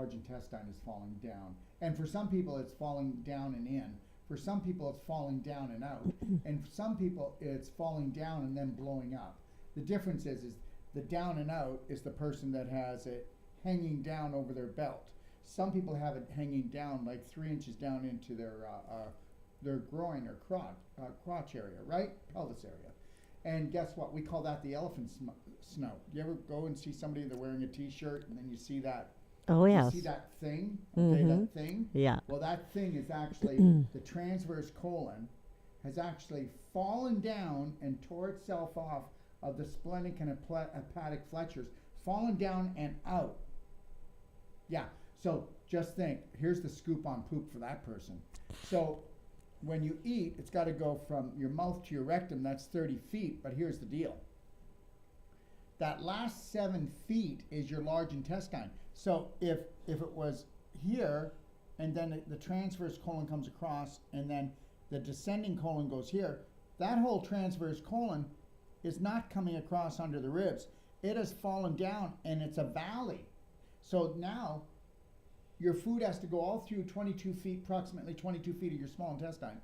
large intestine is falling down. And for some people, it's falling down and in. For some people, it's falling down and out. And for some people, it's falling down and then blowing up. The difference is the down and out is the person that has it hanging down over their belt. Some people have it hanging down like 3 inches down into their groin or crotch area, right? Pelvis area. And guess what? We call that the elephant snout. You ever go and see somebody that's wearing a T-shirt and then you see that? Oh, yes. You see that thing? Okay, that thing? Yeah. Well, that thing is actually the transverse colon has actually fallen down and tore itself off of the splenic and hepatic flexures, fallen down and out. Yeah. So just think, here's the scoop on poop for that person. So when you eat, it's got to go from your mouth to your rectum. That's 30 feet. But here's the deal. That last 7 feet is your large intestine. So if it was here, and then the transverse colon comes across, and then the descending colon goes here, that whole transverse colon is not coming across under the ribs. It has fallen down, and it's a valley. So now your food has to go all through 22 feet, approximately 22 feet of your small intestine.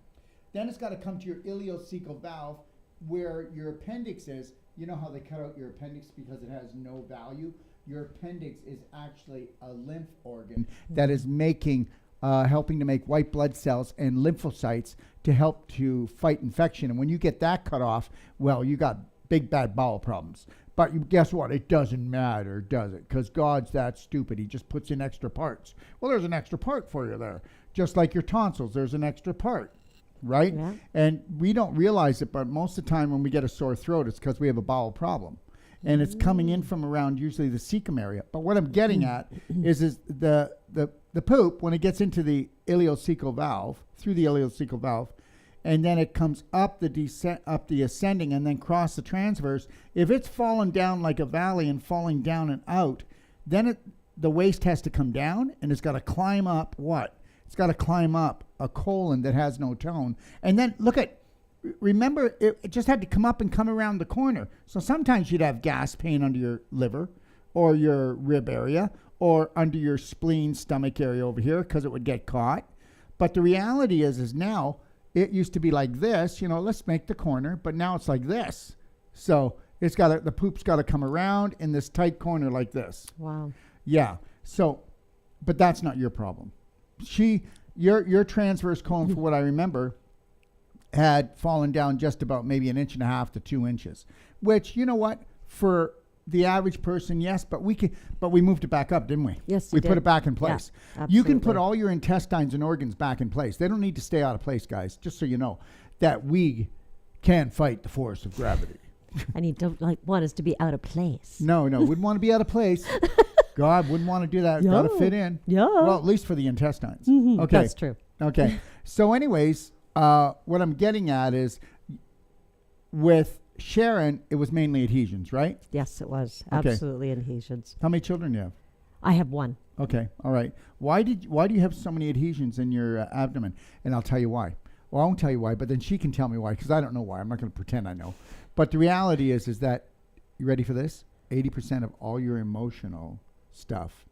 Then it's got to come to your ileocecal valve where your appendix is. You know how they cut out your appendix because it has no value? Your appendix is actually a lymph organ that is helping to make white blood cells and lymphocytes to help to fight infection. And when you get that cut off, well, you got big bad bowel problems. But guess what? It doesn't matter, does it? Because God's that stupid. He just puts in extra parts. Well, there's an extra part for you there. Just like your tonsils, there's an extra part, right? Yeah. And we don't realize it, but most of the time when we get a sore throat, it's because we have a bowel problem. And it's coming in from around usually the cecum area. But what I'm getting at is the poop, when it gets into the ileocecal valve, through the ileocecal valve, and then it comes up the ascending and then cross the transverse. If it's fallen down like a valley and falling down and out, then the waste has to come down, and it's got to climb up what? It's got to climb up a colon that has no tone. And then remember, it just had to come up and come around the corner. So sometimes you'd have gas pain under your liver or your rib area or under your spleen, stomach area over here because it would get caught. But the reality is now, it used to be like this, let's make the corner, but now it's like this. So the poop's got to come around in this tight corner like this. Wow. Yeah. So, but that's not your problem. Your transverse colon, for what I remember, had fallen down just about maybe 1.5 inches to 2 inches, which, you know what, for the average person, yes, but we moved it back up, didn't we? Yes, we put it back in place. Yeah, you can put all your intestines and organs back in place. They don't need to stay out of place, guys, just so you know that we can fight the force of gravity. And you don't want us to be out of place. No, wouldn't want to be out of place. God wouldn't want to do that. Yeah. Got to fit in. Yeah. Well, at least for the intestines. Mm-hmm. Okay. That's true. Okay. So anyways, what I'm getting at is with Sharon, it was mainly adhesions, right? Yes, it was. Okay. Absolutely adhesions. How many children do you have? I have one. Okay. All right. Why do you have so many adhesions in your abdomen? And I'll tell you why. Well, I won't tell you why, but then she can tell me why, because I don't know why. I'm not going to pretend I know. But the reality is that, you ready for this? 80% of all your emotional stuff,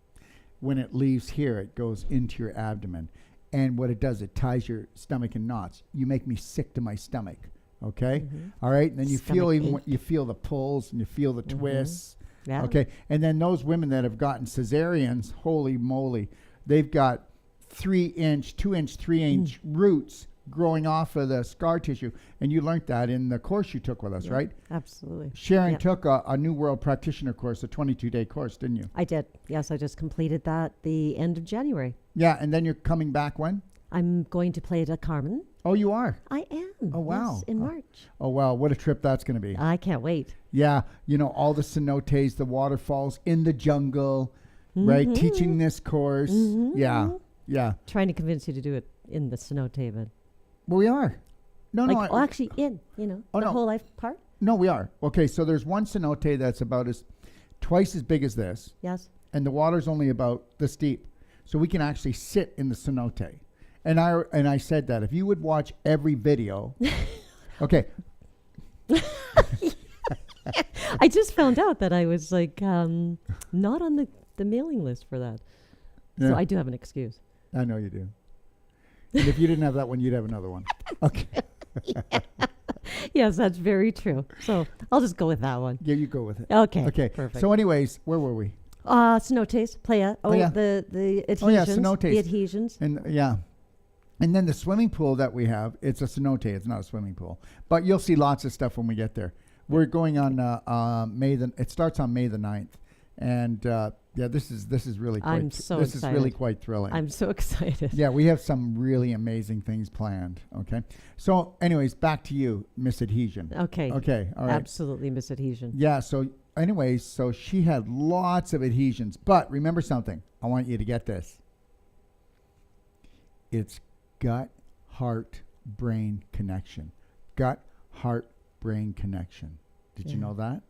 when it leaves here, it goes into your abdomen. And what it does, it ties your stomach in knots. You make me sick to my stomach. Okay? Mm-hmm. All right? And then you feel the pulls and you feel the twists. Yeah. Okay? And then those women that have gotten cesareans, holy moly, they've got 3-inch, 2-inch, 3-inch roots growing off of the scar tissue. And you learned that in the course you took with us, right? Absolutely. Sharon took a New World Practitioner course, a 22-day course, didn't you? I did. Yes, I just completed that the end of January. Yeah, and then you're coming back when? I'm going to play it at Carmen. Oh, you are? I am. Oh, wow. Yes, in March. Oh, wow. What a trip that's going to be. I can't wait. Yeah. All the cenotes, the waterfalls, in the jungle, right? Teaching this course. Mm-hmm. Yeah. Yeah. Trying to convince you to do it in the cenote, but... Well, we are. Actually whole life part? No, we are. Okay, so there's one cenote that's about twice as big as this. Yes. And the water's only about this deep. So we can actually sit in the cenote. And I said that if you would watch every video. Okay. I just found out that I was not on the mailing list for that. Yeah. So I do have an excuse. I know you do. And if you didn't have that one, you'd have another one. Okay. Yes, that's very true. So I'll just go with that one. Yeah, you go with it. Okay. Okay. Perfect. So anyways, where were we? Cenotes, playa. Oh, yeah. The adhesions. Oh, yeah, cenotes. The adhesions. And yeah. And then the swimming pool that we have, it's a cenote. It's not a swimming pool. But you'll see lots of stuff when we get there. We're going on it starts on May the 9th. And yeah, this is really quite I'm so this excited. is really quite thrilling. I'm so excited. Yeah, we have some really amazing things planned. Okay. So anyways, back to you, Miss Adhesion. Okay. Okay. All right. Absolutely, Miss Adhesion. Yeah. So anyways, so she had lots of adhesions. But remember something. I want you to get this. It's gut, heart, brain connection. Gut, heart, brain connection. Did you know that?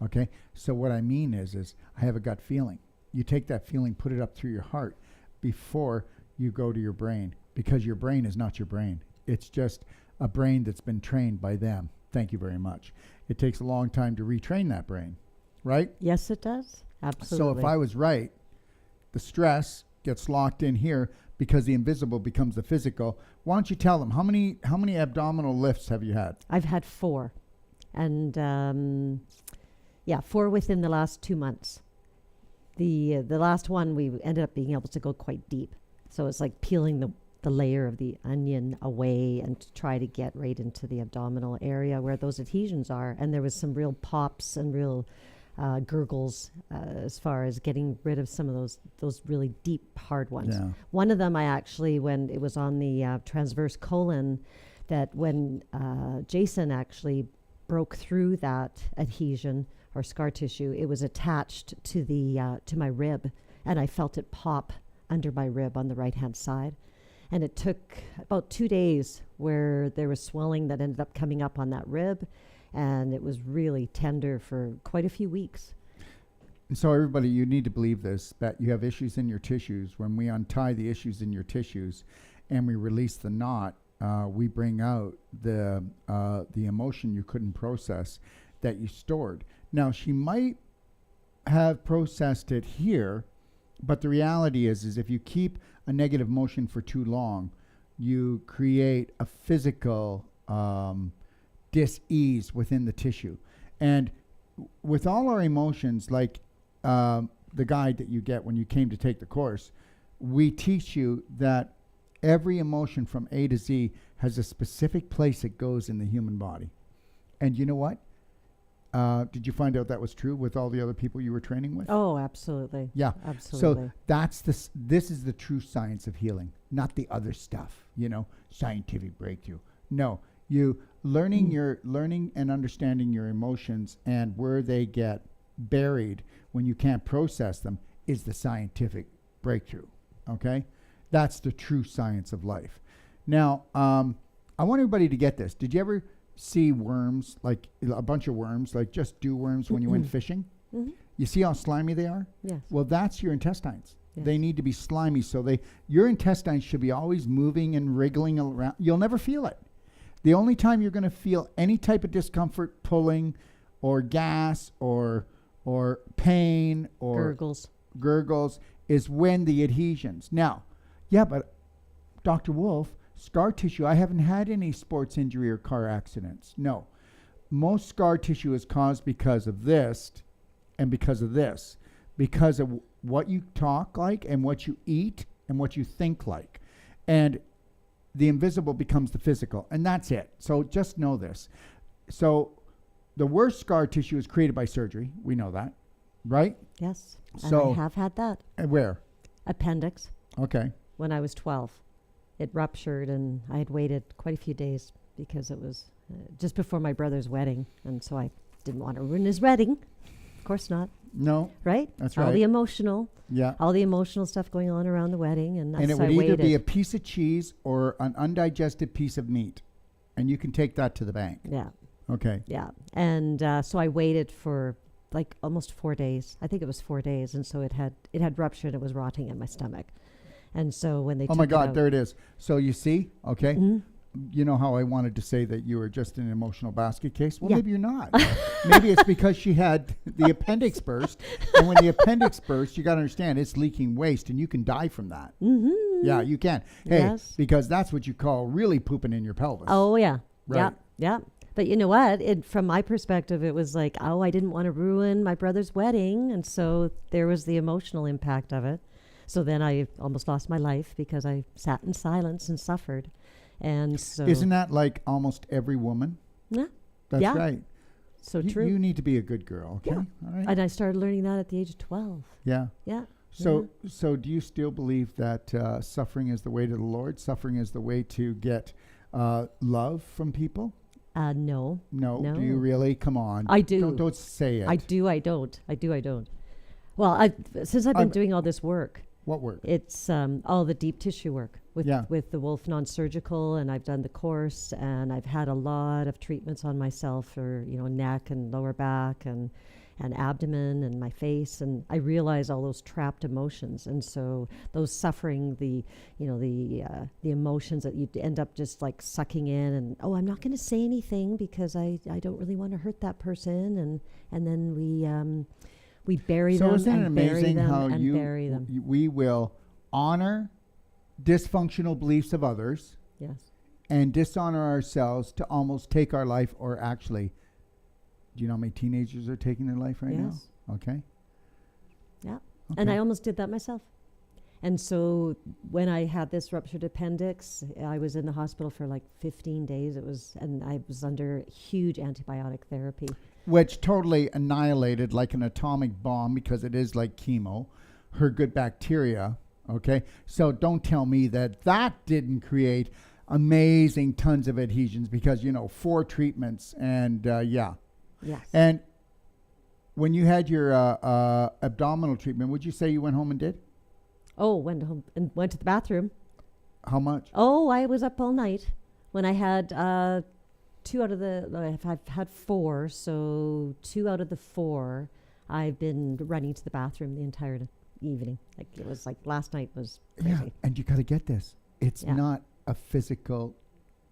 Okay. So what I mean is I have a gut feeling. You take that feeling, put it up through your heart before you go to your brain, because your brain is not your brain. It's just a brain that's been trained by them. Thank you very much. It takes a long time to retrain that brain, right? Yes, it does. Absolutely. So if I was right, the stress gets locked in here because the invisible becomes the physical. Why don't you tell them, how many abdominal lifts have you had? I've had 4. And 4 within the last 2 months. The last one, we ended up being able to go quite deep. So it's like peeling the layer of the onion away and to try to get right into the abdominal area where those adhesions are. And there was some real pops and real gurgles as far as getting rid of some of those really deep, hard ones. Yeah. One of them I actually, when it was on the transverse colon, that when Jason actually broke through that adhesion or scar tissue, it was attached to the to my rib, and I felt it pop under my rib on the right-hand side. And it took about 2 days where there was swelling that ended up coming up on that rib, and it was really tender for quite a few weeks. And so everybody, you need to believe this, that you have issues in your tissues. When we untie the issues in your tissues and we release the knot, we bring out the emotion you couldn't process that you stored. Now, she might have processed it here, but the reality is if you keep a negative emotion for too long, you create a physical dis-ease within the tissue. And with all our emotions, like the guide that you get when you came to take the course, we teach you that every emotion from A to Z has a specific place it goes in the human body. And you know what? Did you find out that was true with all the other people you were training with? Oh, absolutely. Yeah. Absolutely. So that's this is the true science of healing, not the other stuff, scientific breakthrough. No, you learning and understanding your emotions and where they get buried when you can't process them is the scientific breakthrough. Okay? That's the true science of life. Now, I want everybody to get this. Did you ever see worms, like a bunch of worms, like just dew worms when you went fishing? Mm-hmm. You see how slimy they are? Yes. Well, that's your intestines. Yes. They need to be slimy, so your intestines should be always moving and wriggling around. You'll never feel it. The only time you're going to feel any type of discomfort, pulling, or gas, or pain, or gurgles is when the adhesions. Now, yeah, but Dr. Wolfe, scar tissue, I haven't had any sports injury or car accidents. No. Most scar tissue is caused because of this and because of this, because of what you talk like and what you eat and what you think like. And the invisible becomes the physical, and that's it. So just know this. So the worst scar tissue is created by surgery. We know that, right? Yes. So and I have had that. Where? Appendix. Okay. When I was 12. It ruptured, and I had waited quite a few days because it was just before my brother's wedding, and so I didn't want to ruin his wedding. Of course not. No. Right? That's all right. All the emotional stuff going on around the wedding, and it would either be a piece of cheese or an undigested piece of meat, and you can take that to the bank. Yeah. Okay. Yeah. And so I waited for like almost 4 days. I think it was 4 days, and so it had ruptured. It was rotting in my stomach. And so when they oh my God, there it is. So you see, okay, you know how I wanted to say that you were just an emotional basket case? Well, Yeah. maybe you're not. Maybe it's because she had the appendix burst. And when the appendix bursts, you got to understand it's leaking waste, and you can die from that. Mm-hmm. Yeah, you can. Hey, Yes. because that's what you call really pooping in your pelvis. Oh, yeah. Right. Yeah. Yeah. But you know what? From my perspective, it was like, oh, I didn't want to ruin my brother's wedding. And so there was the emotional impact of it. So then I almost lost my life because I sat in silence and suffered. And so. Isn't that like almost every woman? Yeah. That's Yeah. right. So You- true. You need to be a good girl, okay? Yeah. All right. And I started learning that at the age of 12. Yeah. Yeah. So do you still believe that suffering is the way to the Lord? Suffering is the way to get love from people? No. No. No. Do you really? Come on. I do. Don't say it. I do. I don't. Well, since I've been I'm- doing all this work, What work? it's all the deep tissue work Yeah. with the Wolfe Non-Surgical, and I've done the course, and I've had a lot of treatments on myself for neck and lower back and abdomen and my face, and I realize all those trapped emotions, and so those suffering, the emotions that you end up just like sucking in, and I'm not going to say anything because I don't really want to hurt that person, and then we bury So them isn't it and bury amazing them how and bury them. we will honor dysfunctional beliefs of others Yes. and dishonor ourselves to almost take our life, or actually, do you know how many teenagers are taking their life right Yes. now? Okay. Yeah. And Okay. I almost did that myself. And so when I had this ruptured appendix, I was in the hospital for like 15 days. And I was under huge antibiotic therapy. Which totally annihilated, like an atomic bomb, because it is like chemo, her good bacteria. Okay. So don't tell me that didn't create amazing tons of adhesions, because, 4 treatments and yeah. Yes. And when you had your abdominal treatment, would you say you went home and did? Went home and went to the bathroom. How much? I was up all night when I had 2 out of I've had 4. So 2 out of the 4, I've been running to the bathroom the entire evening. Like it was like last night was crazy. Yeah, and you got to get this. It's Yeah. not a physical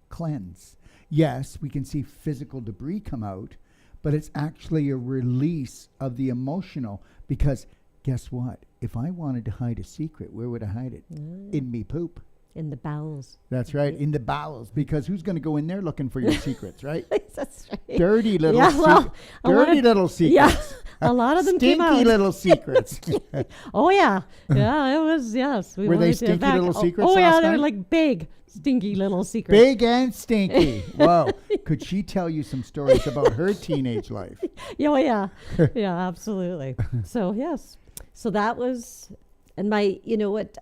cleanse. Yes, we can see physical debris come out, but it's actually a release of the emotional, because guess what? If I wanted to hide a secret, where would I hide it? In me poop. In the bowels. That's right, in the bowels, because who's going to go in there looking for your secrets, right? That's right. Dirty little Yeah, little secrets. Yeah, a lot of them came out. Stinky little secrets. Oh yeah, yeah, it was, yes. Were they wanted to stinky back- little secrets Oh yeah, last they were night? like big, stinky little secrets. Big and stinky. Whoa. Could she tell you some stories about her teenage life? Oh yeah, yeah, absolutely. So yes, so that was, and my,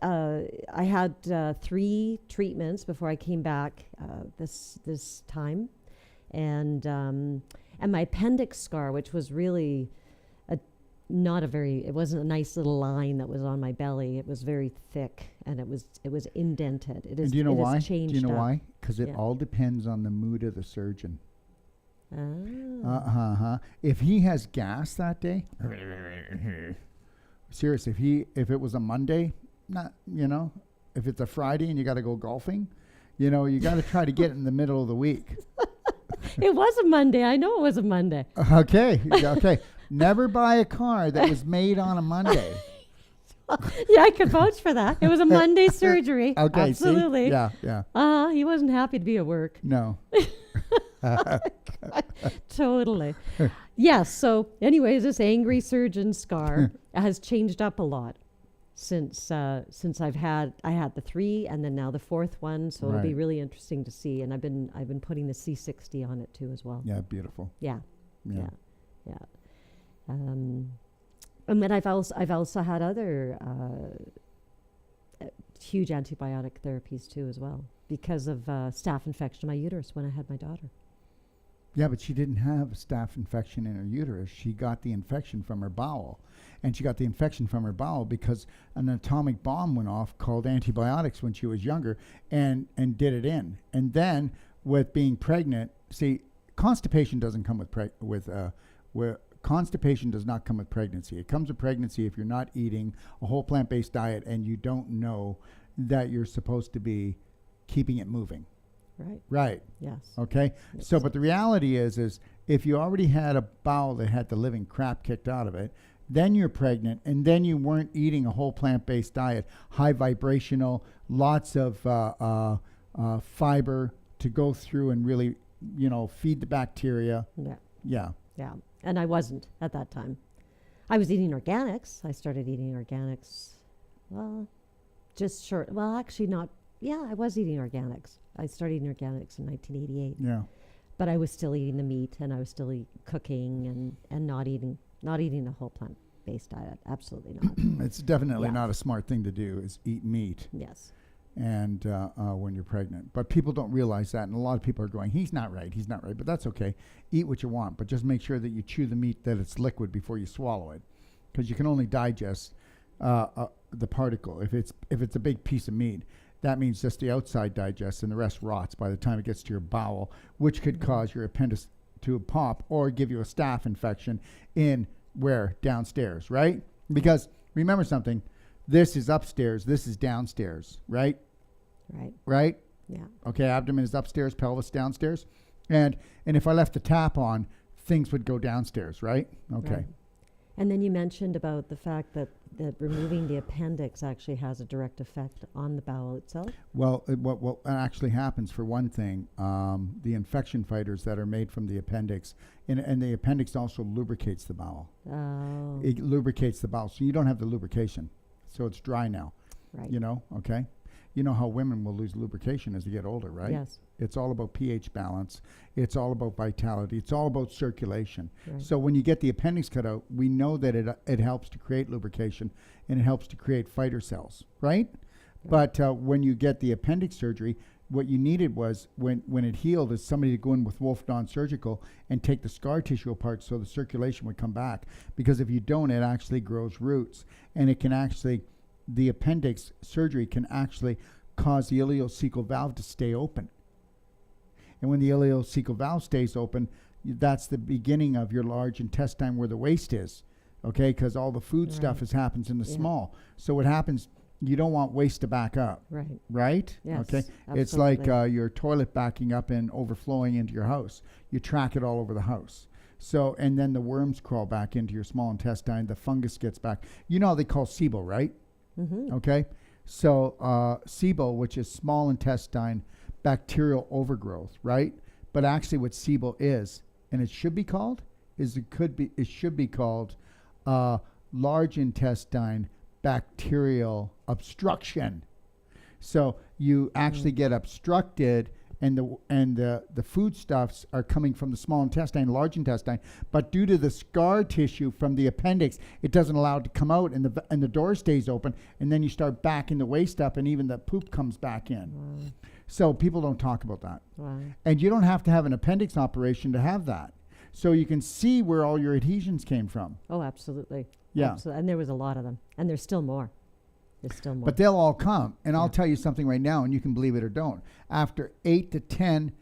I had 3 treatments before I came back this time, and my appendix scar, which was really it wasn't a nice little line that was on my belly. It was very thick, and it was indented. And do you know why? Do Changed you know up. why? Because it Yeah. all depends on the mood of the surgeon. Ah. If he has gas that day, seriously, if it was a Monday, if it's a Friday and you got to go golfing, you got to try to get it in the middle of the week. It was a Monday. I know it was a Monday. Okay. Never buy a car that was made on a Monday. Yeah, I could vouch for that. It was a Monday surgery. Okay. Absolutely. See? Yeah. He wasn't happy to be at work. No. Totally. Yes. So, anyways, this angry surgeon scar has changed up a lot since I had the 3, and then now the 4th one. So it'll be Right. really interesting to see. And I've been putting the C60 on it too as well. Yeah. Beautiful. Yeah. Yeah. Yeah. And then I've also had other huge antibiotic therapies too as well, because of staph infection in my uterus when I had my daughter. Yeah, but she didn't have a staph infection in her uterus. She got the infection from her bowel. And she got the infection from her bowel because an atomic bomb went off called antibiotics when she was younger and did it in. And then with being pregnant, see, constipation doesn't come constipation does not come with pregnancy. It comes with pregnancy if you're not eating a whole plant-based diet and you don't know that you're supposed to be keeping it moving. Right. Right. Yes. Okay. Yes. So, but the reality is if you already had a bowel that had the living crap kicked out of it, then you're pregnant, and then you weren't eating a whole plant-based diet, high vibrational, lots of fiber to go through and really, feed the bacteria. Yeah. Yeah. Yeah. And I wasn't at that time. I was eating organics. I started eating organics. Well, just short. Well, actually not. Yeah, I was eating organics. I started eating organics in 1988. Yeah. But I was still eating the meat, and I was still cooking and not eating a whole plant-based diet. Absolutely not. It's definitely Yeah. not a smart thing to do, is eat meat. Yes. And when you're pregnant. But people don't realize that, and a lot of people are going, he's not right, but that's okay. Eat what you want, but just make sure that you chew the meat, that it's liquid before you swallow it, because you can only digest the particle. If it's a big piece of meat, that means just the outside digests and the rest rots by the time it gets to your bowel, which could cause your appendix to pop or give you a staph infection in where? Downstairs, right? Because remember something, this is upstairs, this is downstairs, right? Right. Right? Yeah. Okay, abdomen is upstairs, pelvis downstairs. And if I left the tap on, things would go downstairs, right? Okay. Right. And then you mentioned about the fact that removing the appendix actually has a direct effect on the bowel itself. Well, what actually happens, for one thing, the infection fighters that are made from the appendix, and the appendix also lubricates the bowel. Oh. It lubricates the bowel, so you don't have the lubrication. So it's dry now. Right. Okay? You know how women will lose lubrication as they get older, right? Yes. It's all about pH balance. It's all about vitality. It's all about circulation. Right. So when you get the appendix cut out, we know that it helps to create lubrication, and it helps to create fighter cells, right? But when you get the appendix surgery, what you needed was, when it healed, is somebody to go in with Wolfe Non-Surgical and take the scar tissue apart so the circulation would come back. Because if you don't, it actually grows roots, and it can actually, the appendix surgery can actually cause the ileocecal valve to stay open. And when the ileocecal valve stays open, that's the beginning of your large intestine where the waste is, okay? Because all the food stuff happens in the small. So what happens, you don't want waste to back up. Right. Right? Yes, Okay. absolutely. It's like your toilet backing up and overflowing into your house. You track it all over the house. So, and then the worms crawl back into your small intestine. The fungus gets back. You know how they call SIBO, right? Mm-hmm. Okay. So SIBO, which is small intestine bacterial overgrowth, right? But actually what SIBO is, and it should be called, it should be called large intestine bacterial obstruction. So you actually get obstructed, and the foodstuffs are coming from the small intestine, large intestine, but due to the scar tissue from the appendix, it doesn't allow it to come out, and the door stays open, and then you start backing the waste up, and even the poop comes back in. Wow. So people don't talk about that. Wow. And you don't have to have an appendix operation to have that. So you can see where all your adhesions came from. Oh, absolutely. Yeah. Absolutely. And there was a lot of them. And there's still more. There's still more. But they'll all come. And I'll Yeah. tell you something right now, and you can believe it or don't. After 8 to 10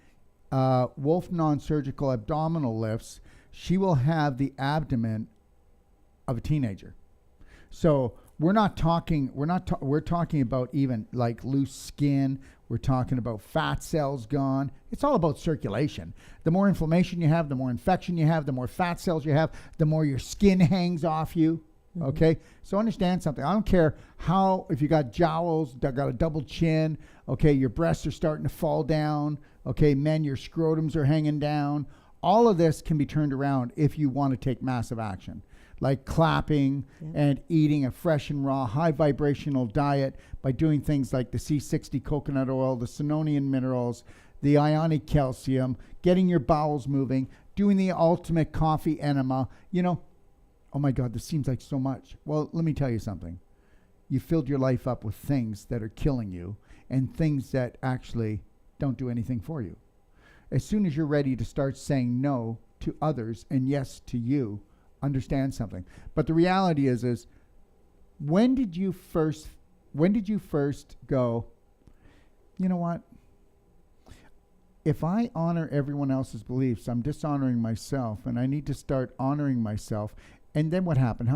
Wolfe Non-Surgical abdominal lifts, she will have the abdomen of a teenager. So we're talking about even like loose skin. We're talking about fat cells gone. It's all about circulation. The more inflammation you have, the more infection you have, the more fat cells you have, the more your skin hangs off you. Mm-hmm. Okay? So understand something. I don't care if you got jowls, got a double chin, okay, your breasts are starting to fall down, okay, men, your scrotums are hanging down. All of this can be turned around if you want to take massive action, like clapping and eating a fresh and raw, high vibrational diet by doing things like the C60 coconut oil, the Sinonian minerals, the ionic calcium, getting your bowels moving, doing the ultimate coffee enema. Oh my God, this seems like so much. Well, let me tell you something. You filled your life up with things that are killing you and things that actually don't do anything for you. As soon as you're ready to start saying no to others and yes to you, understand something. But the reality is when did you first go, you know what? If I honor everyone else's beliefs, I'm dishonoring myself, and I need to start honoring myself. And then what happened?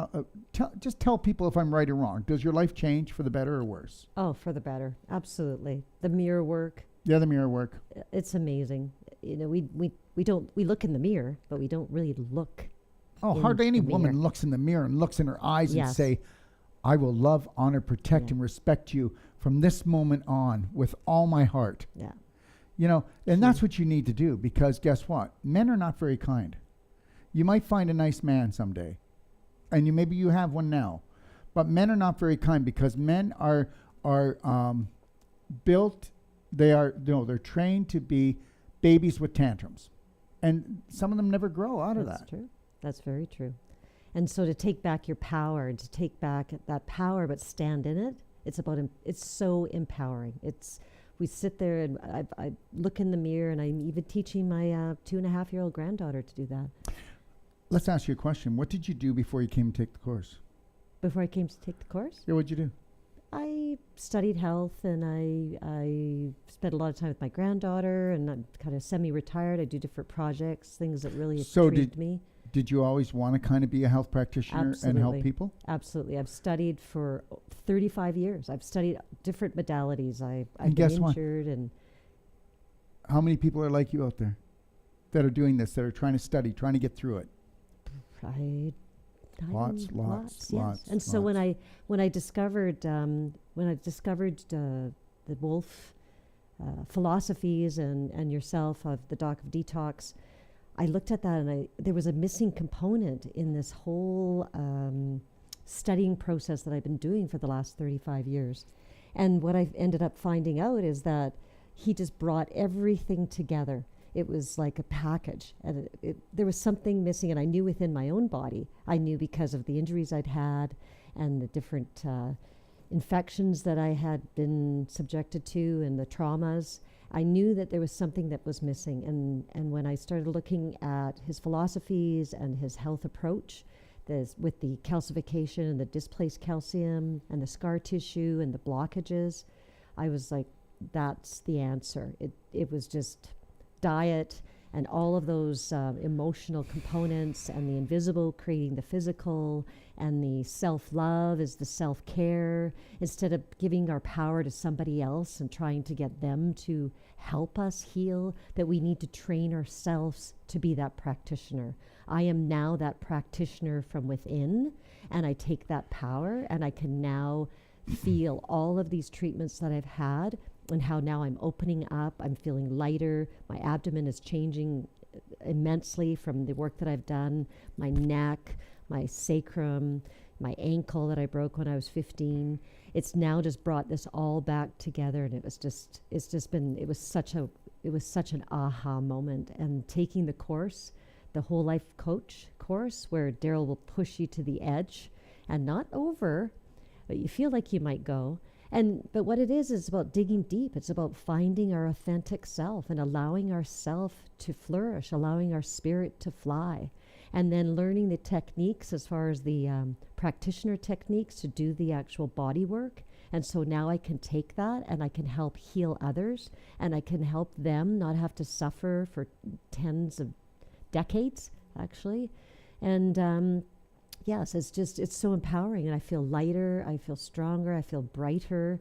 Just tell people if I'm right or wrong. Does your life change for the better or worse? Oh, for the better. Absolutely. The mirror work, Yeah, the mirror work. It's amazing. You know, we look in the mirror, but we don't really look. Oh, in hardly any the woman mirror. looks in the mirror and looks in her eyes and Yes. say, I will love, honor, protect, Yeah. and respect you from this moment on with all my heart. Yeah. You know, and True. that's what you need to do, because guess what? Men are not very kind. You might find a nice man someday, and maybe you have one now, but men are not very kind, because men are built. They're trained to be babies with tantrums, and some of them never grow out of That's that. true. That's very true. And so to take back your power, and to take back that power but stand in it, it's so empowering. We sit there, and I look in the mirror, and I'm even teaching my 2.5-year-old granddaughter to do that. Let's ask you a question. What did you do before you came to take the course? Before I came to take the course, Yeah, what'd you do? I studied health, and I spent a lot of time with my granddaughter, and I'm kind of semi-retired. I do different projects, things that really So intrigued me. Did you always want to kind of be a health practitioner and help Absolutely. people? Absolutely. I've studied for 35 years. I've studied different modalities. I've And been guess what? injured, and How many people are like you out there that are doing this, that are trying to study, trying to get through it? Lots. Yes. And so when I discovered the Wolfe philosophies and yourself of the Doc of Detox, I looked at that, and there was a missing component in this whole studying process that I've been doing for the last 35 years. And what I've ended up finding out is that he just brought everything together. It was like a package, and there was something missing, and I knew within my own body. I knew because of the injuries I'd had and the different infections that I had been subjected to and the traumas. I knew that there was something that was missing. And when I started looking at his philosophies and his health approach, with the calcification and the displaced calcium and the scar tissue and the blockages, I was like, that's the answer. It was just diet and all of those emotional components, and the invisible creating the physical, and the self-love is the self-care. Instead of giving our power to somebody else and trying to get them to help us heal, that we need to train ourselves to be that practitioner. I am now that practitioner from within, and I take that power, and I can now feel all of these treatments that I've had, and how now I'm opening up, I'm feeling lighter, my abdomen is changing immensely from the work that I've done, my neck, my sacrum, my ankle that I broke when I was 15. It's now just brought this all back together, and it was such an aha moment. And taking the course, the whole life coach course, where Darrell will push you to the edge and not over, but you feel like you might go. But what it is about digging deep. It's about finding our authentic self and allowing ourself to flourish, allowing our spirit to fly, and then learning the techniques as far as the practitioner techniques to do the actual body work. And so now I can take that, and I can help heal others, and I can help them not have to suffer for tens of decades, actually. And yes, it's so empowering, and I feel lighter, I feel stronger, I feel brighter.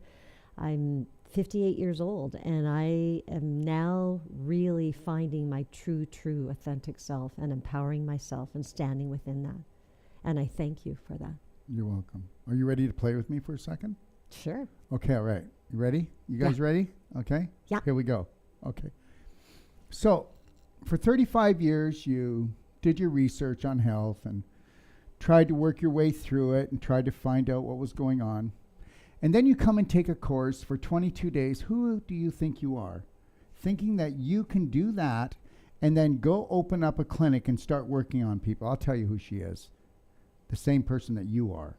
I'm 58 years old, and I am now really finding my true, authentic self, and empowering myself and standing within that. And I thank you for that. You're welcome. Are you ready to play with me for a second? Sure. Okay, all right. You ready? You guys ready? Okay? Yeah. Here we go. Okay. So, for 35 years, you did your research on health and tried to work your way through it and tried to find out what was going on. And then you come and take a course for 22 days. Who do you think you are? Thinking that you can do that and then go open up a clinic and start working on people. I'll tell you who she is. The same person that you are.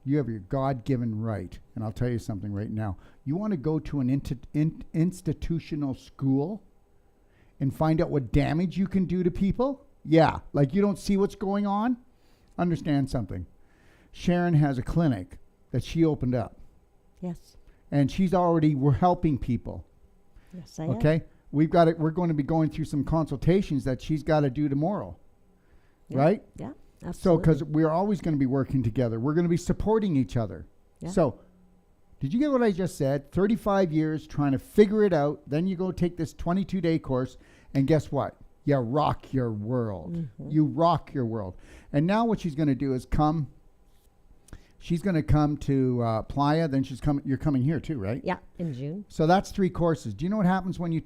You have your God-given right. And I'll tell you something right now. You want to go to an institutional school and find out what damage you can do to people? Yeah, like you don't see what's going on? Understand something. Sharon has a clinic that she opened up. Yes. And we're helping people. Yes, I am. Okay? We're going to be going through some consultations that she's got to do tomorrow. Yeah. Right? Yeah, So, absolutely. because we're always going to be working together. We're going to be supporting each other. Yeah. So, Did you get what I just said? 35 years trying to figure it out. Then you go take this 22-day course, and guess what? You rock your world. Mm-hmm. You rock your world. And now what she's going to do is come. She's going to come to Playa. Then you're coming here too, right? Yeah, in June. So that's 3 courses. Do you know what happens when you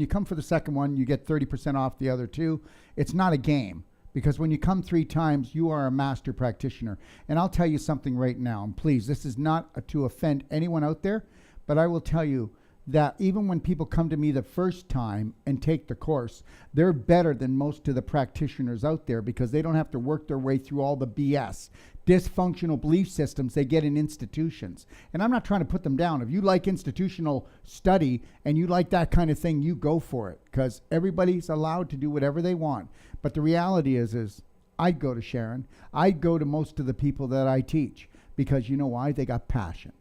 come for the second one, you get 30% off the other 2. It's not a game. Because when you come 3 times, you are a master practitioner. And I'll tell you something right now. And please, this is not to offend anyone out there, but I will tell you that even when people come to me the first time and take the course, they're better than most of the practitioners out there because they don't have to work their way through all the BS, dysfunctional belief systems they get in institutions. And I'm not trying to put them down. If you like institutional study and you like that kind of thing, you go for it because everybody's allowed to do whatever they want. But the reality is I'd go to Sharon. I'd go to most of the people that I teach because you know why? They got passion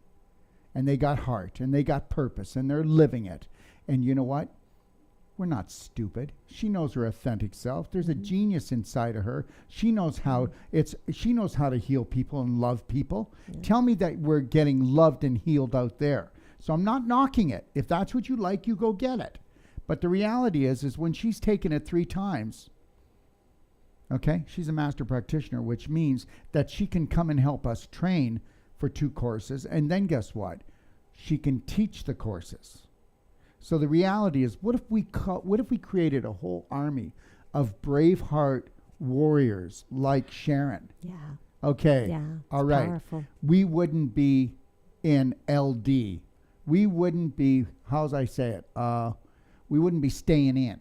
and they got heart and they got purpose and they're living it. And you know what? We're not stupid. She knows her authentic self. There's a genius inside of her. She knows how to heal people and love people. Yeah. Tell me that we're getting loved and healed out there. So I'm not knocking it. If that's what you like, you go get it. But the reality is when she's taken it 3 times, okay, she's a master practitioner, which means that she can come and help us train for 2 courses. And then guess what? She can teach the courses. So the reality is, what if we created a whole army of Braveheart warriors like Sharon? Yeah. Okay. Yeah. All right. Powerful. We wouldn't be in LD. We wouldn't be, how's I say it? We wouldn't be staying in.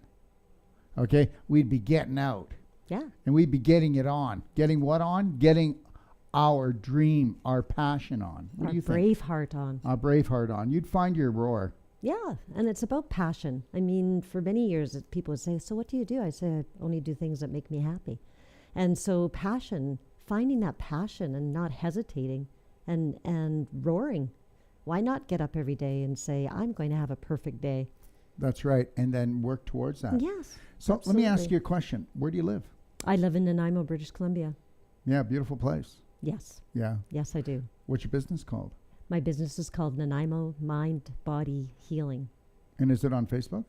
Okay? We'd be getting out. Yeah. And we'd be getting it on. Getting what on? Getting our dream, our passion on. What do you think? Braveheart on. Our Braveheart on. You'd find your roar. Yeah, and it's about passion. I mean, for many years, people would say, so what do you do? I say, I only do things that make me happy. And so passion, finding that passion and not hesitating and roaring. Why not get up every day and say, I'm going to have a perfect day? That's right, and then work towards that. Yes. So absolutely. Let me ask you a question. Where do you live? I live in Nanaimo, British Columbia. Yeah, beautiful place. Yes. Yeah. Yes, I do. What's your business called? My business is called Nanaimo Mind Body Healing. And is it on Facebook?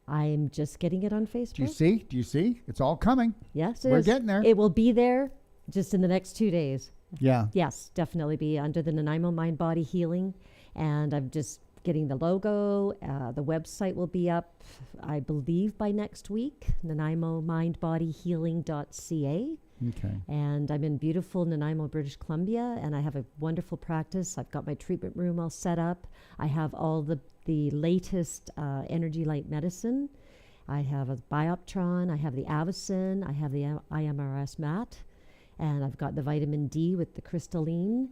I'm just getting it on Facebook. Do you see? It's all coming. Yes, We're getting there. It will be there just in the next 2 days. Yeah. Yes, definitely be under the Nanaimo Mind Body Healing. And I'm just getting the logo. The website will be up, I believe, by next week, NanaimoMindBodyHealing.ca. Okay. And I'm in beautiful Nanaimo, British Columbia, and I have a wonderful practice. I've got my treatment room all set up. I have all the latest energy light medicine. I have a Bioptron. I have the Avicin. I have the IMRS mat. And I've got the vitamin D with the crystalline.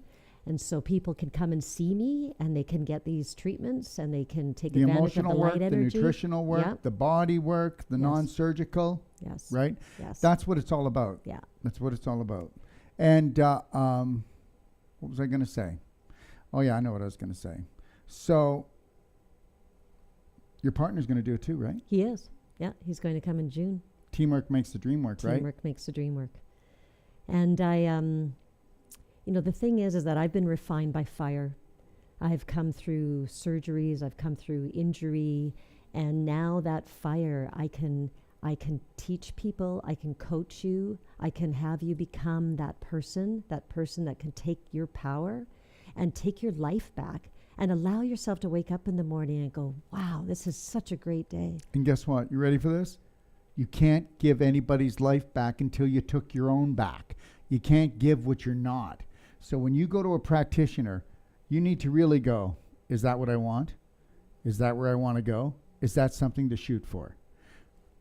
And so people can come and see me, and they can get these treatments, and they can take advantage of the light energy. The nutritional work, yep. The body work, the yes. non-surgical. Yes. Right? Yes. That's what it's all about. Yeah. That's what it's all about. And what was I going to say? Oh, yeah, I know what I was going to say. So your partner's going to do it too, right? He is. Yeah, he's going to come in June. Teamwork makes the dream work, right? Teamwork makes the dream work. And I... the thing is that I've been refined by fire. I've come through surgeries, I've come through injury, and now that fire, I can teach people, I can coach you, I can have you become that person that can take your power and take your life back and allow yourself to wake up in the morning and go, wow, this is such a great day. And guess what? You ready for this? You can't give anybody's life back until you took your own back. You can't give what you're not. So when you go to a practitioner, you need to really go, is that what I want? Is that where I want to go? Is that something to shoot for?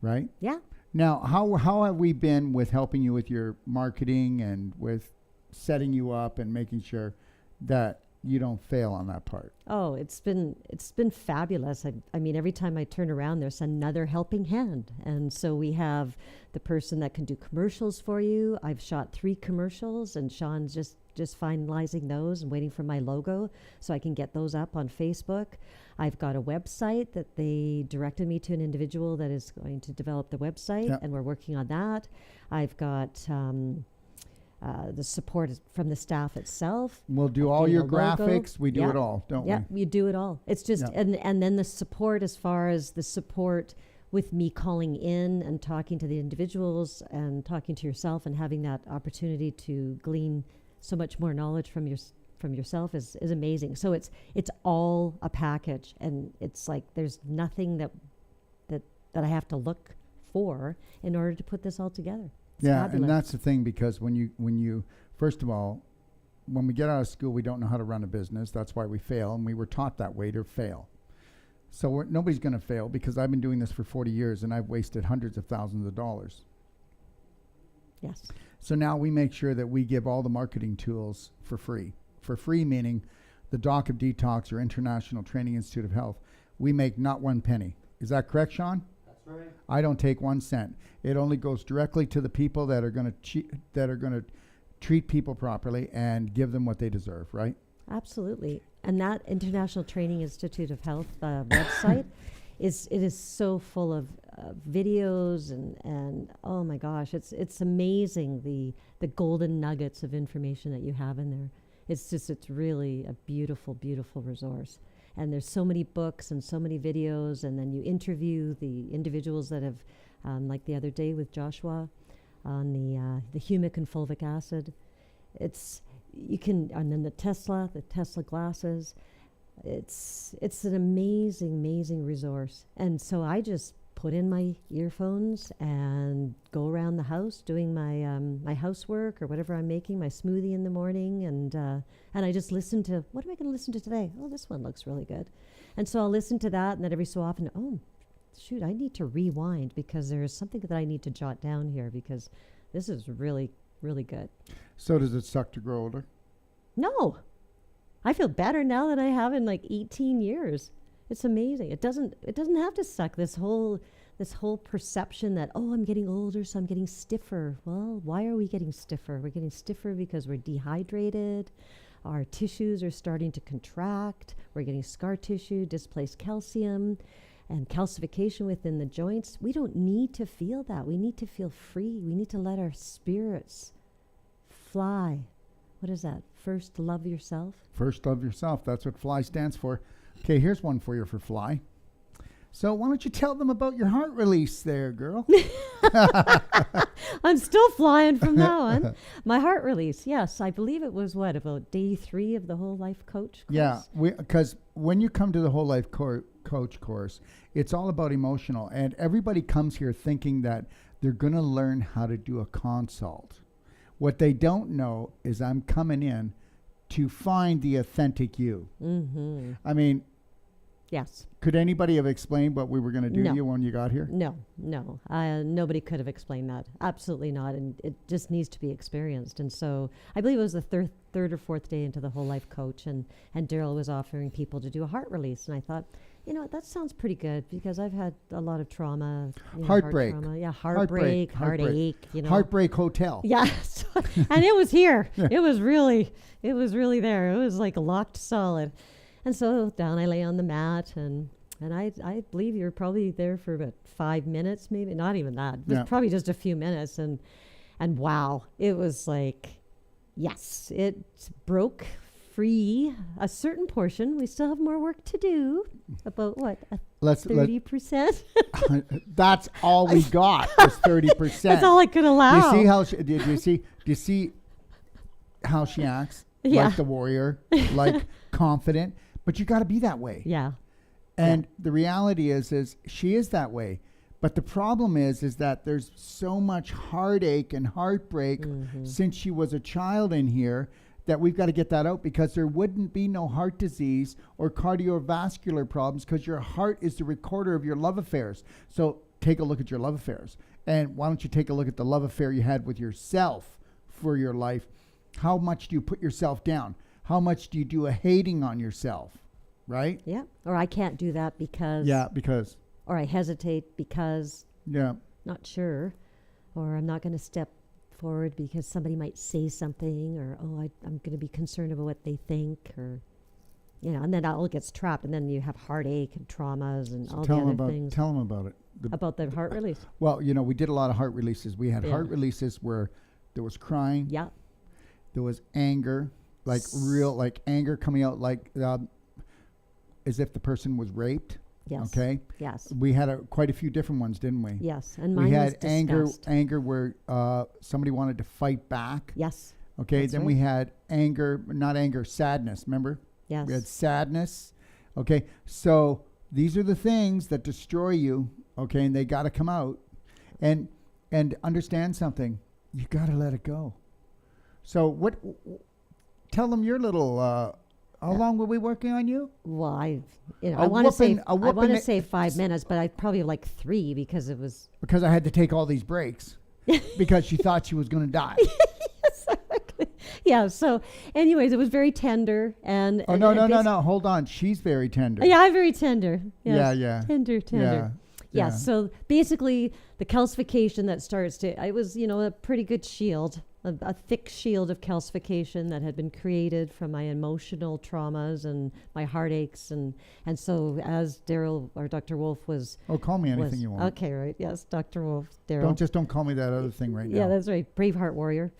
Right? Yeah. Now, how have we been with helping you with your marketing and with setting you up and making sure that you don't fail on that part? Oh, it's been fabulous. I mean, every time I turn around, there's another helping hand. And so we have the person that can do commercials for you. I've shot 3 commercials, and Sean's just finalizing those and waiting for my logo so I can get those up on Facebook. I've got a website that they directed me to an individual that is going to develop the website, yep. and we're working on that. I've got the support from the staff itself. We'll do all your graphics. We do it all, don't we? Yeah, you do it all. It's just, and then the support, as far as the support with me calling in and talking to the individuals and talking to yourself and having that opportunity to glean so much more knowledge from yourself is amazing. So it's all a package, and it's like there's nothing that I have to look for in order to put this all together. It's fabulous. And that's the thing, because when you first of all, when we get out of school, we don't know how to run a business. That's why we fail, and we were taught that way, to fail. So nobody's going to fail, because I've been doing this for 40 years and I've wasted hundreds of thousands of dollars. Yes. So now we make sure that we give all the marketing tools for free. For free meaning the Doc of Detox or International Training Institute of Health. We make not one penny. Is that correct, Sean? That's right. I don't take 1 cent. It only goes directly to the people that are going to treat people properly and give them what they deserve, right? Absolutely. And that International Training Institute of Health website is so full of videos and oh my gosh, it's amazing the golden nuggets of information that you have in there. It's really a beautiful, beautiful resource. And there's so many books and so many videos, and then you interview the individuals that have, like the other day with Joshua on the humic and fulvic acid. And then the Tesla glasses. It's an amazing, amazing resource. And so I just put in my earphones and go around the house doing my housework or whatever I'm making, my smoothie in the morning, and I just listen to, what am I going to listen to today? Oh, this one looks really good. And so I'll listen to that, and then every so often, oh, shoot, I need to rewind because there's something that I need to jot down here because this is really, really good. So does it suck to grow older? No. I feel better now than I have in like 18 years. It's amazing. It doesn't have to suck. This whole perception that, oh, I'm getting older, so I'm getting stiffer. Well, why are we getting stiffer? We're getting stiffer because we're dehydrated. Our tissues are starting to contract. We're getting scar tissue, displaced calcium, and calcification within the joints. We don't need to feel that. We need to feel free. We need to let our spirits fly. What is that? First, love yourself. First, love yourself. That's what FLY stands for. Okay, here's one for you for FLY. So why don't you tell them about your heart release there, girl? I'm still flying from that one. My heart release, yes. I believe it was, about day 3 of the Whole Life Coach course? Yeah, because when you come to the Whole Life Coach course, it's all about emotional. And everybody comes here thinking that they're going to learn how to do a consult. What they don't know is I'm coming in to find the authentic you. Mm-hmm. I mean, yes. Could anybody have explained what we were going to do to you when you got here? No. Nobody could have explained that. Absolutely not. And it just needs to be experienced. And so I believe it was the third or fourth day into the Whole Life Coach, and Darrell was offering people to do a heart release. And I thought, that sounds pretty good because I've had a lot of trauma. Heartbreak. Heart trauma. Yeah, heartbreak, heartache. Heartbreak Hotel. Yeah. And it was here. It was really there. It was like locked solid. And so down I lay on the mat, and I believe you were probably there for about 5 minutes, maybe not even that. It was probably just a few minutes, and wow, it was like, yes, it broke free a certain portion. We still have more work to do. About what? 30%. That's all we got. Was 30%. That's all I could allow. Do you see how she acts? Yeah. Like the warrior, like confident. But you got to be that way. Yeah. And the reality is she is that way. But the problem is that there's so much heartache and heartbreak since she was a child in here that we've got to get that out, because there wouldn't be no heart disease or cardiovascular problems, because your heart is the recorder of your love affairs. So take a look at your love affairs. And why don't you take a look at the love affair you had with yourself for your life? How much do you put yourself down? How much do you do a hating on yourself? Right? Yeah. Or I can't do that because. Yeah, because. Or I hesitate because. Yeah. Not sure. Or I'm not going to step forward because somebody might say something, or, I'm going to be concerned about what they think, or, and then that all gets trapped, and then you have heartache and traumas and all the other things. Tell them about it. About the heart release. Well, we did a lot of heart releases. We had heart releases where there was crying. Yeah. There was anger, like real, like anger coming out, like as if the person was raped. Yes. Okay. Yes. We had quite a few different ones, didn't we? Yes. And mine we was had disgust. anger where somebody wanted to fight back. Yes. Okay. That's Then right. we had not anger, sadness. Remember? Yes. We had sadness. Okay. So these are the things that destroy you. Okay. And they got to come out. And understand something. You got to let it go. So tell them your little. How long were we working on you? Well, I want to say 5 minutes, but I probably like 3 because it was. Because I had to take all these breaks because she thought she was going to die. Yes, exactly. Yeah. So, anyways, it was very tender and. Oh, no. Hold on. She's very tender. Yeah, I'm very tender. Yes. Yeah. Tender. Yeah. So basically, the calcification that starts it was, a pretty good shield, a thick shield of calcification that had been created from my emotional traumas and my heartaches. And so as Darrell or Dr. Wolfe was. Oh, call me anything you want. Okay, right. Yes, Dr. Wolfe, Darrell. Don't call me that other thing right now. Yeah, that's right. Braveheart warrior.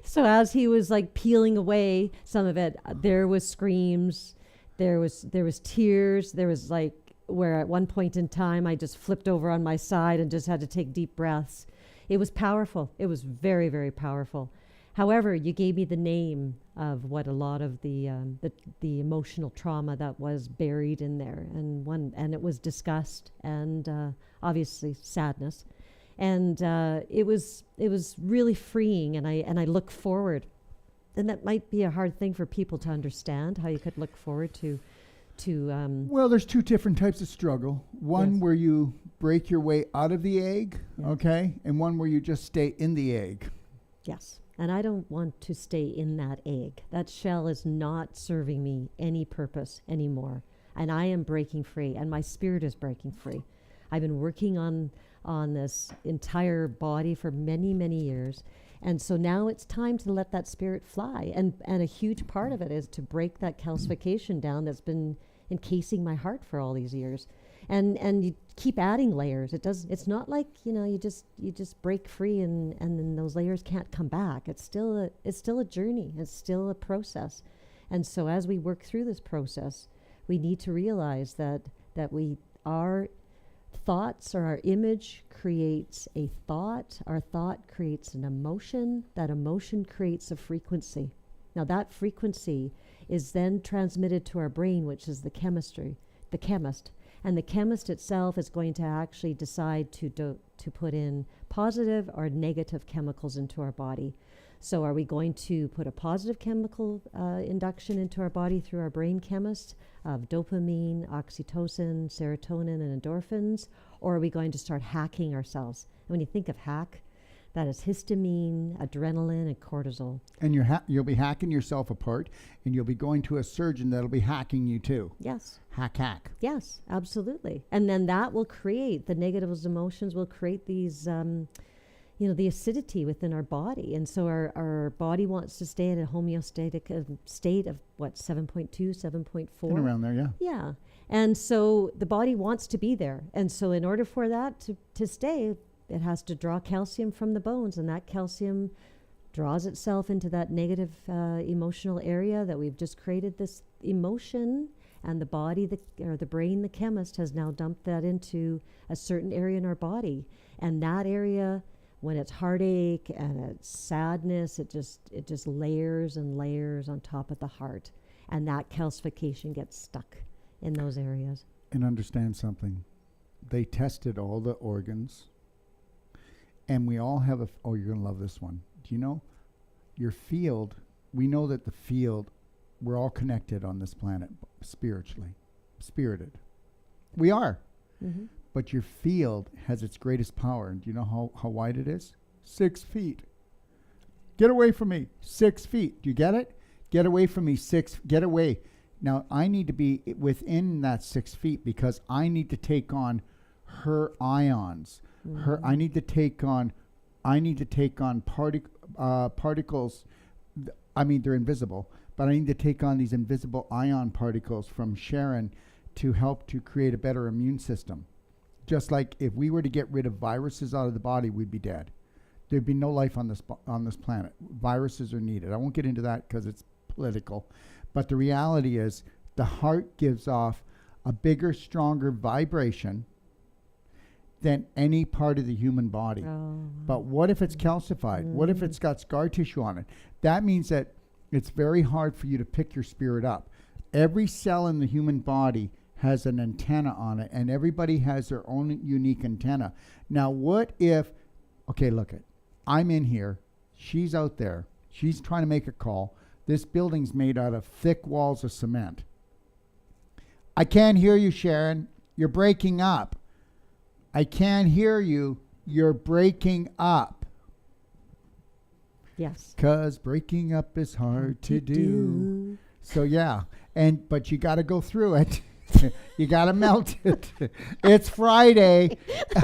So as he was like peeling away some of it, there was screams, there was tears, there was like, where at one point in time I just flipped over on my side and just had to take deep breaths. It was powerful. It was very, very powerful. However, you gave me the name of what a lot of the emotional trauma that was buried in there, and it was disgust and obviously sadness, and it was really freeing, and I look forward, and that might be a hard thing for people to understand, how you could look forward to. Well, there's 2 different types of struggle. One where you break your way out of the egg, okay, and one where you just stay in the egg. Yes, and I don't want to stay in that egg. That shell is not serving me any purpose anymore, and I am breaking free, and my spirit is breaking free. I've been working on this entire body for many, many years. And so now it's time to let that spirit fly. And a huge part of it is to break that calcification down that's been encasing my heart for all these years. And you keep adding layers. It's not like, you just break free and then those layers can't come back. It's still a journey. It's still a process. And so as we work through this process, we need to realize that our thoughts, or our image creates a thought. Our thought creates an emotion. That emotion creates a frequency. Now that frequency is then transmitted to our brain, which is the chemist. And the chemist itself is going to actually decide to put in positive or negative chemicals into our body. So are we going to put a positive chemical induction into our body through our brain chemist of dopamine, oxytocin, serotonin, and endorphins? Or are we going to start hacking ourselves? And when you think of hack, that is histamine, adrenaline, and cortisol. And you'll be hacking yourself apart, and you'll be going to a surgeon that'll be hacking you too. Yes. Hack. Yes, absolutely. And then that will create, the negative emotions will create these... the acidity within our body. And so our body wants to stay at a homeostatic state of 7.2, 7.4. And around there, yeah. Yeah. And so the body wants to be there. And so in order for that to stay, it has to draw calcium from the bones, and that calcium draws itself into that negative emotional area that we've just created this emotion, and the body, the brain, the chemist has now dumped that into a certain area in our body. And that area, when it's heartache and it's sadness, it just layers and layers on top of the heart, and that calcification gets stuck in those areas. And understand something. They tested all the organs, and we all have you're going to love this one. Do you know your field? We know that the field, we're all connected on this planet spiritually, spirited. We are. Mm-hmm. But your field has its greatest power. And do you know how wide it is? 6 feet. Get away from me. 6 feet. Do you get it? Get away from me. Get away. Now, I need to be within that 6 feet because I need to take on her ions. Mm-hmm. I need to take on particles. I mean, they're invisible, but I need to take on these invisible ion particles from Sharon to help to create a better immune system. Just like if we were to get rid of viruses out of the body, we'd be dead. there'd be no life on this planet. Viruses are needed. I won't get into that because it's political. But the reality is the heart gives off a bigger, stronger vibration than any part of the human body. Oh. But what if it's calcified? What if it's got scar tissue on it? That means that it's very hard for you to pick your spirit up. Every cell in the human body has an antenna on it, and everybody has their own unique antenna. Now, what if, okay, look it, I'm in here, she's out there, she's trying to make a call. This building's made out of thick walls of cement. I can't hear you, Sharon. You're breaking up. I can't hear you. You're breaking up. Yes. 'Cause breaking up is hard to do. So yeah, but you got to go through it. You got to melt it. It's Friday,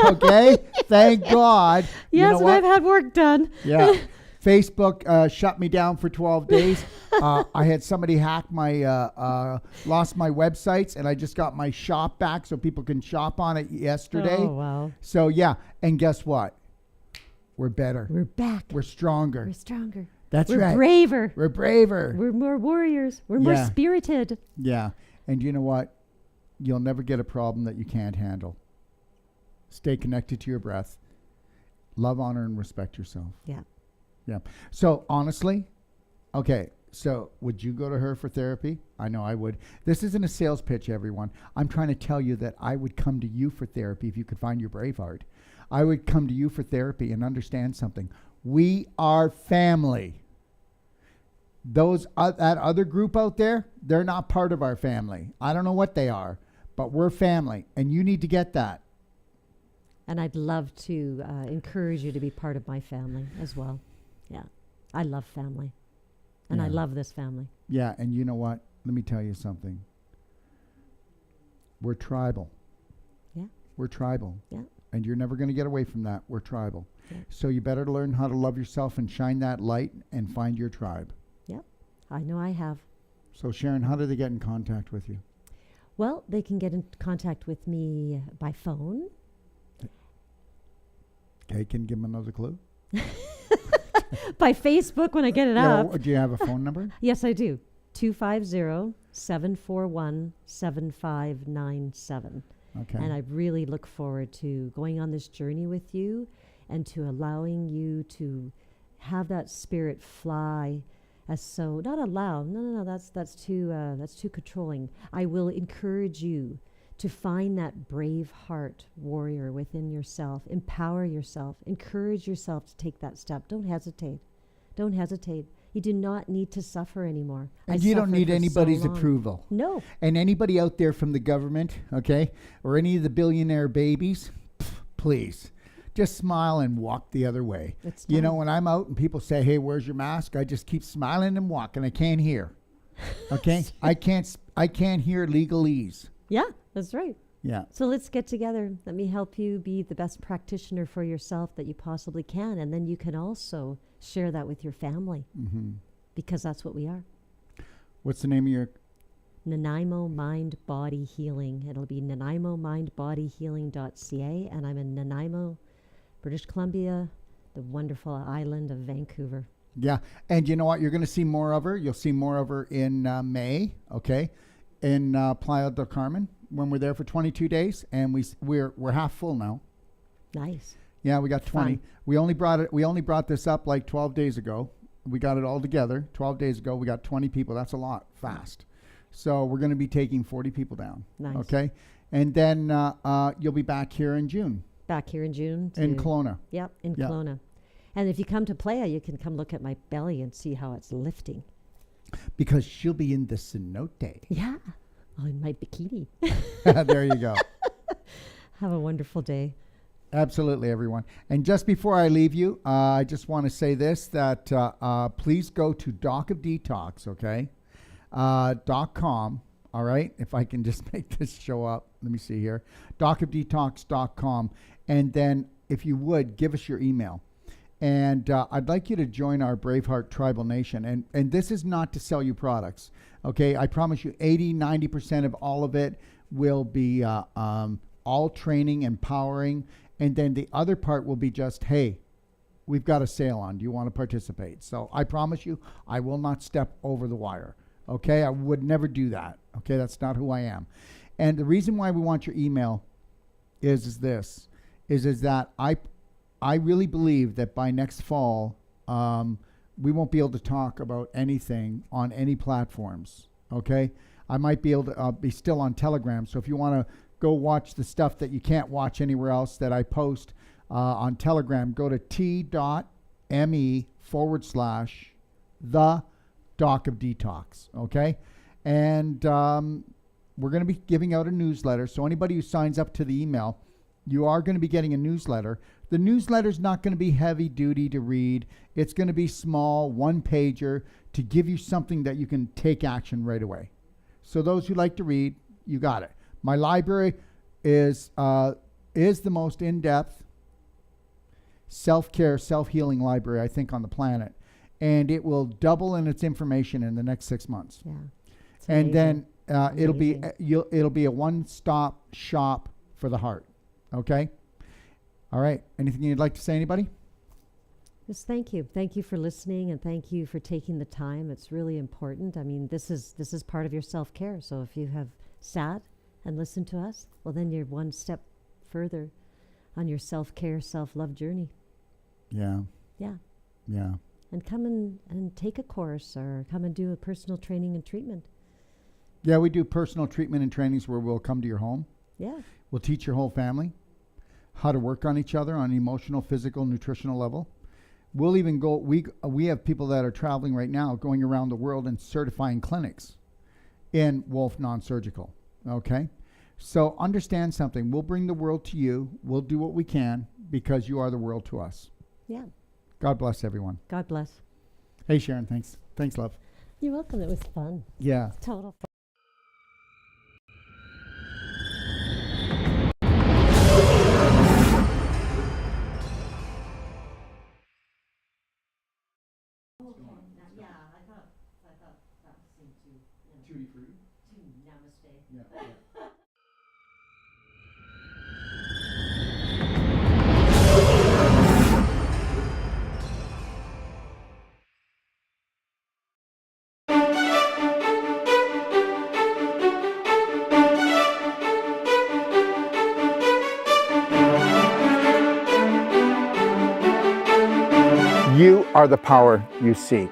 okay? Thank God. Yes, You know and what? I've had work done. Yeah. Facebook shut me down for 12 days. I had somebody hack lost my websites, and I just got my shop back so people can shop on it yesterday. Oh, wow. So yeah, and guess what? We're better. We're back. We're stronger. We're stronger. That's We're right. braver. We're braver. We're more warriors. We're more Yeah. spirited. Yeah. And you know what? You'll never get a problem that you can't handle. Stay connected to your breath. Love, honor, and respect yourself. Yeah. Yeah. So honestly, okay, so would you go to her for therapy? I know I would. This isn't a sales pitch, everyone. I'm trying to tell you that I would come to you for therapy if you could find your brave heart. I would come to you for therapy and understand something. We are family. That other group out there, they're not part of our family. I don't know what they are, but we're family, and you need to get that. And I'd love to encourage you to be part of my family as well. Yeah. I love family. And I Yeah. love this family. Yeah, and you know what? Let me tell you something. We're tribal. Yeah. We're tribal. Yeah. And you're never going to get away from that. We're tribal. Yeah. So you better learn how to love yourself and shine that light and find your tribe. Yep. I know I have. So Sharon, how do they get in contact with you? Well, they can get in contact with me by phone. Okay, can you give them another clue? By Facebook when I get it Yeah, up. do you have a phone number? Yes, I do. 250-741-7597. Okay. And I really look forward to going on this journey with you and to allowing you to have that spirit fly as so, not allow, no, that's too controlling. I will encourage you to find that brave heart warrior within yourself, empower yourself, encourage yourself to take that step. Don't hesitate. Don't hesitate. You do not need to suffer anymore. And you don't suffered need for so anybody's long. approval. No. And anybody out there from the government, okay, or any of the billionaire babies, please, just smile and walk the other way. It's You know, time. when I'm out and people say, hey, where's your mask? I just keep smiling and walking. I can't hear. Okay? I can't hear legalese. Yeah, that's right. Yeah. So let's get together. Let me help you be the best practitioner for yourself that you possibly can. And then you can also share that with your family Mm-hmm. because that's what we are. What's the name of your... Nanaimo Mind Body Healing. It'll be nanaimomindbodyhealing.ca. And I'm in Nanaimo, British Columbia, the wonderful island of Vancouver. Yeah. And you know what? You're going to see more of her. You'll see more of her in May, okay, in Playa del Carmen when we're there for 22 days. And we're half full now. Nice. Yeah, we got 20. Fun. We only brought this up like 12 days ago. We got it all together 12 days ago. We got 20 people. That's a lot fast. So we're going to be taking 40 people down. Nice. Okay. And then you'll be back here in June. Back here in June. In Kelowna. Yep, in Yeah. Kelowna. And if you come to Playa, you can come look at my belly and see how it's lifting. Because she'll be in the cenote. Yeah. Oh, in my bikini. There you go. Have a wonderful day. Absolutely, everyone. And just before I leave you, I just want to say this, that please go to Doc of Detox, okay? .com, all right? If I can just make this show up. Let me see here. docofdetox.com. And then, if you would, give us your email. And I'd like you to join our Braveheart Tribal Nation. And this is not to sell you products, okay? I promise you 80-90% of all of it will be all training, empowering. And then the other part will be just, hey, we've got a sale on. Do you want to participate? So I promise you, I will not step over the wire. Okay, I would never do that. Okay, that's not who I am. And the reason why we want your email is that I really believe that by next fall, we won't be able to talk about anything on any platforms. Okay, I might be able to be still on Telegram. So if you want to go watch the stuff that you can't watch anywhere else that I post on Telegram, go to t.me/the Doc of Detox. Okay, and we're going to be giving out a newsletter. So anybody who signs up to the email, you are going to be getting a newsletter. The newsletter's not going to be heavy duty to read. It's going to be small, one pager to give you something that you can take action right away. So those who like to read, you got it. My library is the most in-depth self-care, self-healing library, I think, on the planet. And it will double in its information in the next 6 months. Yeah. And then it'll be a one-stop shop for the heart. Okay? All right. Anything you'd like to say, anybody? Just thank you. Thank you for listening, and thank you for taking the time. It's really important. I mean, this is part of your self-care. So if you have sat and listened to us, well, then you're one step further on your self-care, self-love journey. Yeah. Yeah. Yeah. And come and take a course or come and do a personal training and treatment. Yeah, we do personal treatment and trainings where we'll come to your home. Yeah. We'll teach your whole family how to work on each other on an emotional, physical, nutritional level. We'll even go, we have people that are traveling right now going around the world and certifying clinics in Wolfe Non-Surgical. Okay? So understand something. We'll bring the world to you. We'll do what we can because you are the world to us. Yeah. God bless everyone. God bless. Hey, Sharon, thanks. Thanks, love. You're welcome. It was fun. Yeah. Total fun. Yeah, I thought that seemed too namaste. Yeah. You are the power you seek.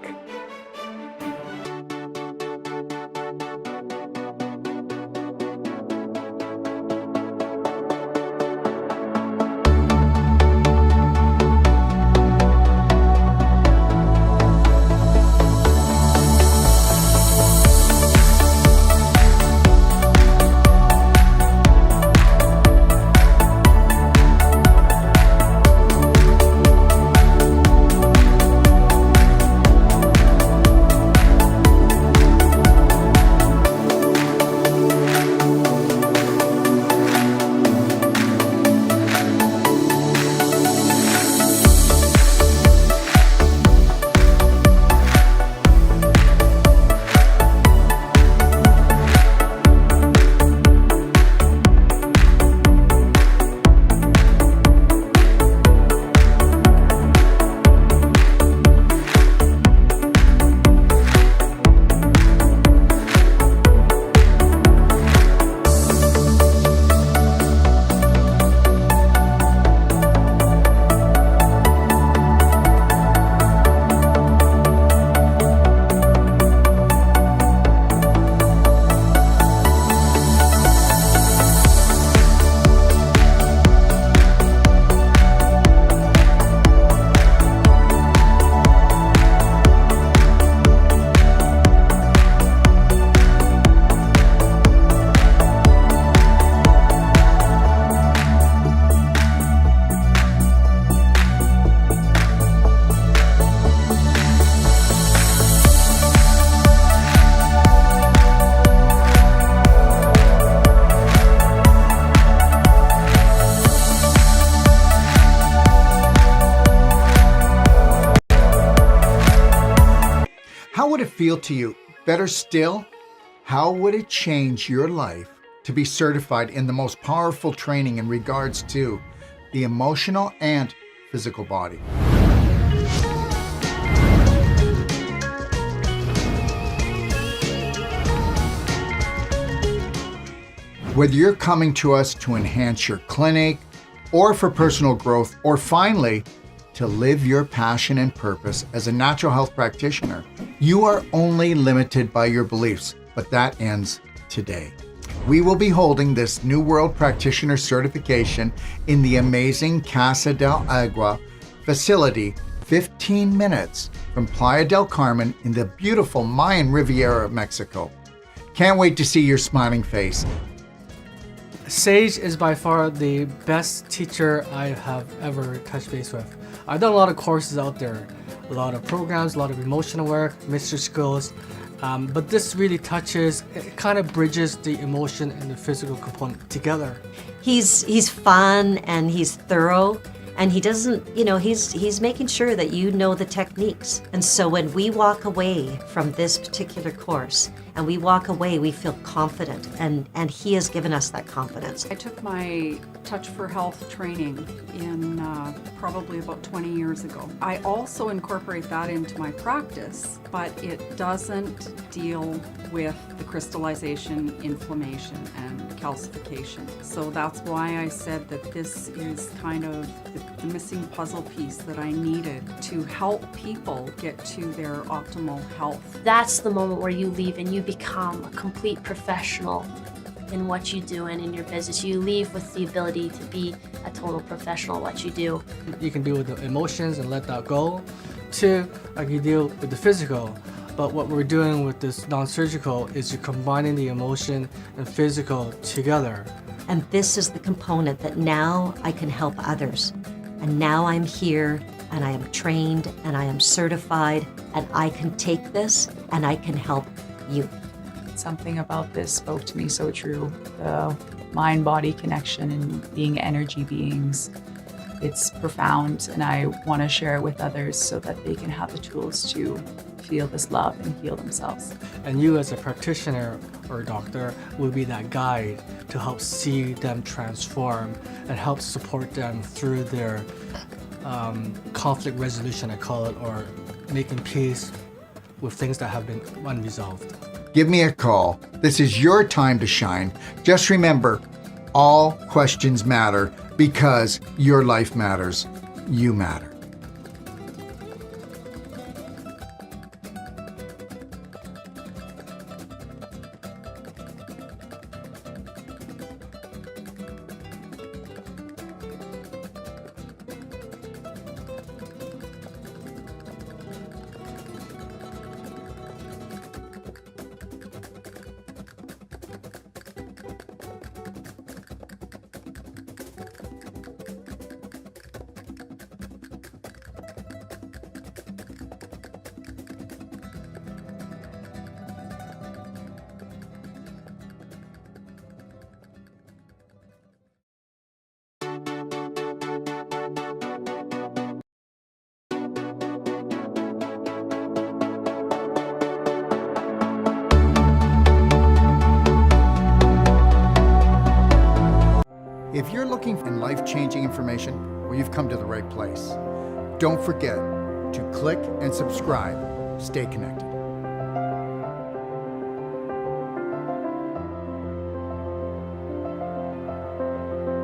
How would it feel to you? Better still, how would it change your life to be certified in the most powerful training in regards to the emotional and physical body? Whether you're coming to us to enhance your clinic, or for personal growth, or finally, to live your passion and purpose as a natural health practitioner, you are only limited by your beliefs, but that ends today. We will be holding this New World Practitioner certification in the amazing Casa del Agua facility, 15 minutes from Playa del Carmen in the beautiful Mayan Riviera of Mexico. Can't wait to see your smiling face. Sage is by far the best teacher I have ever touched base with. I've done a lot of courses out there, a lot of programs, a lot of emotional work, mystery skills, but this really touches, it kind of bridges the emotion and the physical component together. He's fun and he's thorough, and he doesn't, he's making sure that you know the techniques. And so when we walk away from this particular course, and we walk away, we feel confident, and he has given us that confidence. I took my Touch for Health training in probably about 20 years ago. I also incorporate that into my practice, but it doesn't deal with the crystallization, inflammation, and calcification. So that's why I said that this is kind of the missing puzzle piece that I needed to help people get to their optimal health. That's the moment where you leave and you become a complete professional in what you do and in your business. You leave with the ability to be a total professional at what you do. You can deal with the emotions and let that go, to like you deal with the physical. But what we're doing with this non-surgical is you're combining the emotion and physical together. And this is the component that now I can help others. And now I'm here, and I am trained, and I am certified, and I can take this, and I can help you. Something about this spoke to me so true. The mind-body connection and being energy beings. It's profound, and I want to share it with others so that they can have the tools to feel this love and heal themselves. And you as a practitioner or a doctor will be that guide to help see them transform and help support them through their conflict resolution, I call it, or making peace with things that have been unresolved. Give me a call. This is your time to shine. Just remember, all questions matter because your life matters. You matter. If you're looking for life-changing information, well, you've come to the right place. Don't forget to click and subscribe. Stay connected.